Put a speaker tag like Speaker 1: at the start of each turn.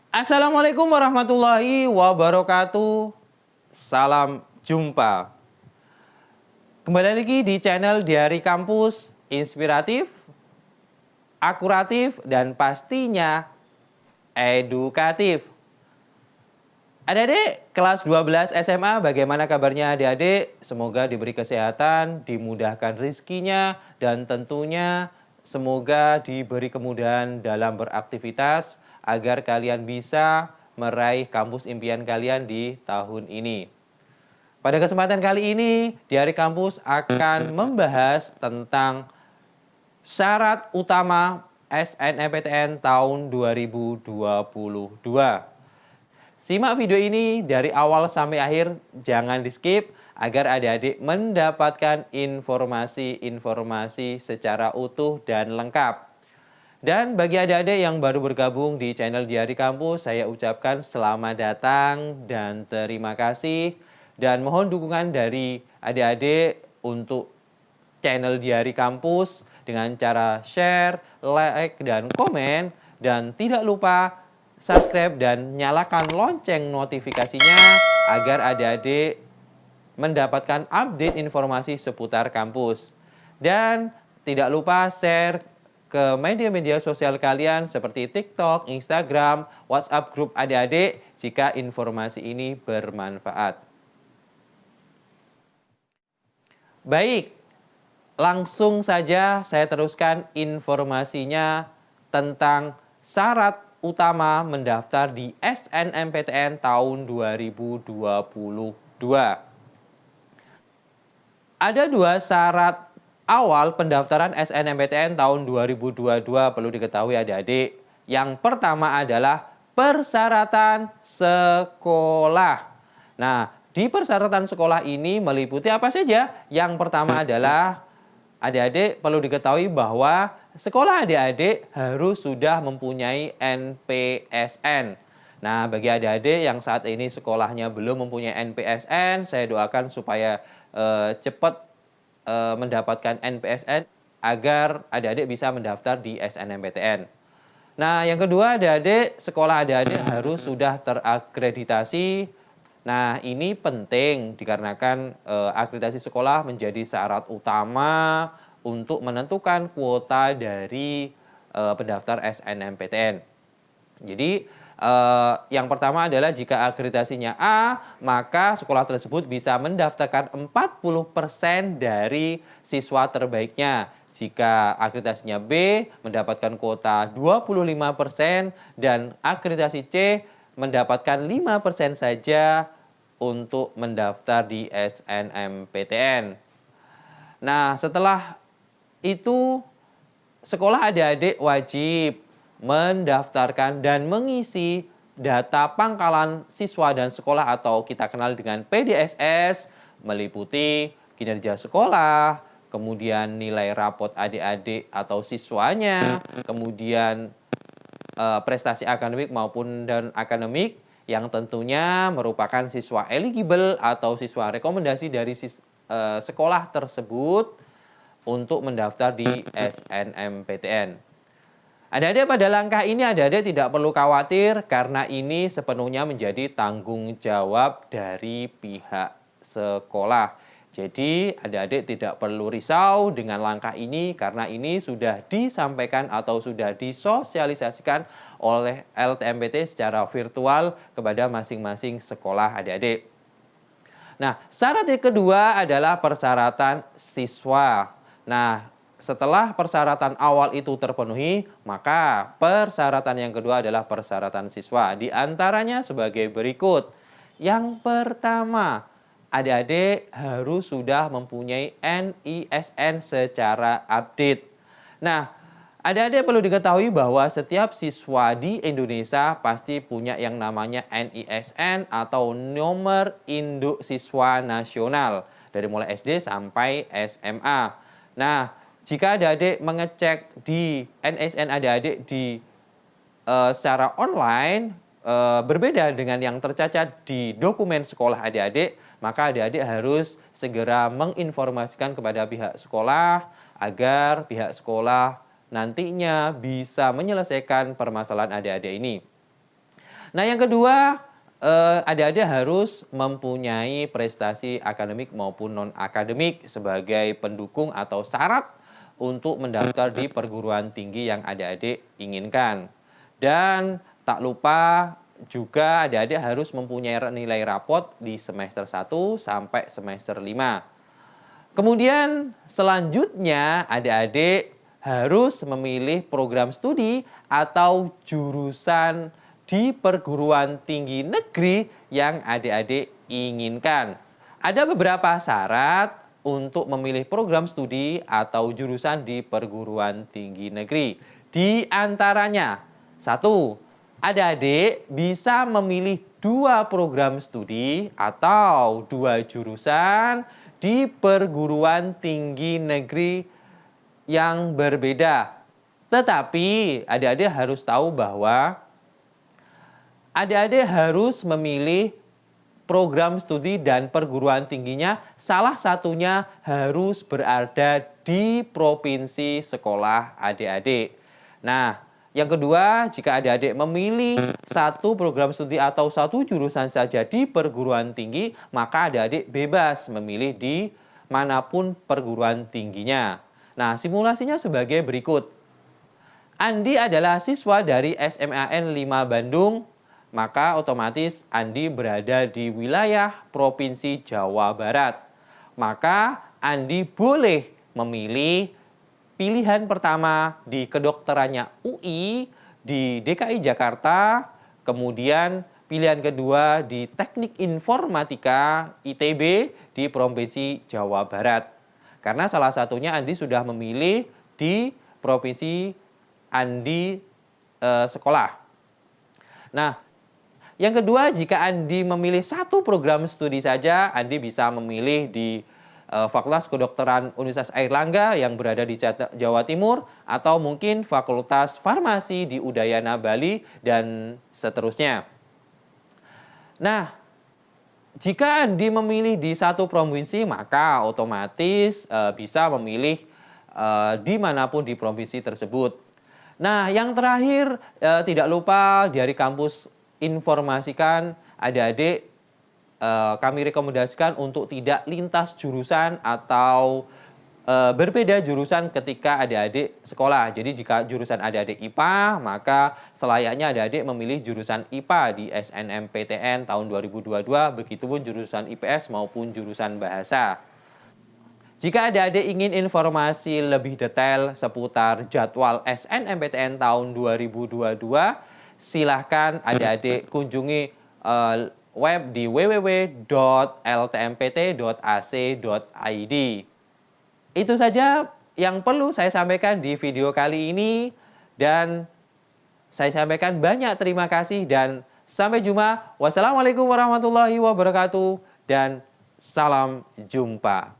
Speaker 1: Assalamualaikum warahmatullahi wabarakatuh. Salam jumpa. Kembali lagi di channel Diari Kampus, inspiratif, akuratif, dan pastinya edukatif. Adik-adik kelas 12 SMA, bagaimana kabarnya adik-adik? Semoga diberi kesehatan, dimudahkan rizkinya, dan tentunya semoga diberi kemudahan dalam beraktivitas agar kalian bisa meraih kampus impian kalian di tahun ini. Pada kesempatan kali ini, Diari Kampus akan membahas tentang syarat utama SNMPTN tahun 2022. Simak video ini dari awal sampai akhir, jangan di-skip agar adik-adik mendapatkan informasi-informasi secara utuh dan lengkap. Dan bagi adik-adik yang baru bergabung di channel Diari Kampus, saya ucapkan selamat datang dan terima kasih. Dan mohon dukungan dari adik-adik untuk channel Diari Kampus dengan cara share, like, dan komen. Dan tidak lupa subscribe dan nyalakan lonceng notifikasinya agar adik-adik mendapatkan update informasi seputar kampus. Dan tidak lupa share ke media-media sosial kalian seperti TikTok, Instagram, WhatsApp grup adik-adik jika informasi ini bermanfaat. Baik, langsung saja saya teruskan informasinya tentang syarat utama mendaftar di SNMPTN tahun 2022. Ada dua syarat awal pendaftaran SNMPTN tahun 2022 perlu diketahui adik-adik. Yang pertama adalah persyaratan sekolah. Nah, di persyaratan sekolah ini meliputi apa saja? Yang pertama adalah adik-adik perlu diketahui bahwa sekolah adik-adik harus sudah mempunyai NPSN. Nah, bagi adik-adik yang saat ini sekolahnya belum mempunyai NPSN, saya doakan supaya cepat mendapatkan NPSN agar adik-adik bisa mendaftar di SNMPTN. Nah, yang kedua adik-adik, sekolah adik-adik harus sudah terakreditasi. Nah, ini penting dikarenakan akreditasi sekolah menjadi syarat utama untuk menentukan kuota dari pendaftar SNMPTN. Jadi, yang pertama adalah jika akreditasinya A, maka sekolah tersebut bisa mendaftarkan 40% dari siswa terbaiknya. Jika akreditasinya B, mendapatkan kuota 25% dan akreditasi C mendapatkan 5% saja untuk mendaftar di SNMPTN. Nah, setelah itu sekolah adik-adik wajib mendaftarkan dan mengisi data pangkalan siswa dan sekolah atau kita kenal dengan PDSS, meliputi kinerja sekolah, kemudian nilai rapot adik-adik atau siswanya, kemudian prestasi akademik maupun dan akademik yang tentunya merupakan siswa eligible atau siswa rekomendasi dari sekolah tersebut untuk mendaftar di SNMPTN. Adik-adik pada langkah ini adik-adik tidak perlu khawatir karena ini sepenuhnya menjadi tanggung jawab dari pihak sekolah. Jadi adik-adik tidak perlu risau dengan langkah ini karena ini sudah disampaikan atau sudah disosialisasikan oleh LTMPT secara virtual kepada masing-masing sekolah adik-adik. Nah, syarat yang kedua adalah persyaratan siswa. Nah, setelah persyaratan awal itu terpenuhi, maka persyaratan yang kedua adalah persyaratan siswa. Di antaranya sebagai berikut. Yang pertama, adik-adik harus sudah mempunyai NISN secara update. Nah, adik-adik perlu diketahui bahwa setiap siswa di Indonesia pasti punya yang namanya NISN atau nomor induk siswa nasional dari mulai SD sampai SMA. Nah, jika adik-adik mengecek di NISN adik-adik secara online berbeda dengan yang tercatat di dokumen sekolah adik-adik, maka adik-adik harus segera menginformasikan kepada pihak sekolah agar pihak sekolah nantinya bisa menyelesaikan permasalahan adik-adik ini. Nah, yang kedua, adik-adik harus mempunyai prestasi akademik maupun non-akademik sebagai pendukung atau syarat untuk mendaftar di perguruan tinggi yang adik-adik inginkan. Dan tak lupa juga adik-adik harus mempunyai nilai rapot di semester 1 sampai semester 5. Kemudian selanjutnya adik-adik harus memilih program studi atau jurusan di perguruan tinggi negeri yang adik-adik inginkan. Ada beberapa syarat untuk memilih program studi atau jurusan di perguruan tinggi negeri. Di antaranya, satu, adik-adik bisa memilih 2 program studi atau 2 jurusan di perguruan tinggi negeri yang berbeda. Tetapi adik-adik harus tahu bahwa adik-adik harus memilih program studi dan perguruan tingginya, salah satunya harus berada di provinsi sekolah adik-adik. Nah, yang kedua, jika adik-adik memilih satu program studi atau satu jurusan saja di perguruan tinggi, maka adik-adik bebas memilih di manapun perguruan tingginya. Nah, simulasinya sebagai berikut. Andi adalah siswa dari SMAN 5 Bandung, maka otomatis Andi berada di wilayah Provinsi Jawa Barat. Maka Andi boleh memilih pilihan pertama di kedokterannya UI di DKI Jakarta, kemudian pilihan kedua di Teknik Informatika ITB di Provinsi Jawa Barat. Karena salah satunya Andi sudah memilih di provinsi Andi sekolah. Nah, yang kedua, jika Andi memilih satu program studi saja, Andi bisa memilih di Fakultas Kedokteran Universitas Airlangga yang berada di Jawa Timur, atau mungkin Fakultas Farmasi di Udayana, Bali, dan seterusnya. Nah, jika Andi memilih di satu provinsi, maka otomatis bisa memilih dimanapun di provinsi tersebut. Nah, yang terakhir, tidak lupa dari kampus informasikan adik-adik, kami rekomendasikan untuk tidak lintas jurusan atau berbeda jurusan ketika adik-adik sekolah. Jadi jika jurusan adik-adik IPA, maka selayaknya adik-adik memilih jurusan IPA di SNMPTN tahun 2022, begitupun jurusan IPS maupun jurusan bahasa. Jika adik-adik ingin informasi lebih detail seputar jadwal SNMPTN tahun 2022, silahkan adik-adik kunjungi web di www.ltmpt.ac.id. Itu saja yang perlu saya sampaikan di video kali ini, dan saya sampaikan banyak terima kasih dan sampai jumpa. Wassalamualaikum warahmatullahi wabarakatuh dan salam jumpa.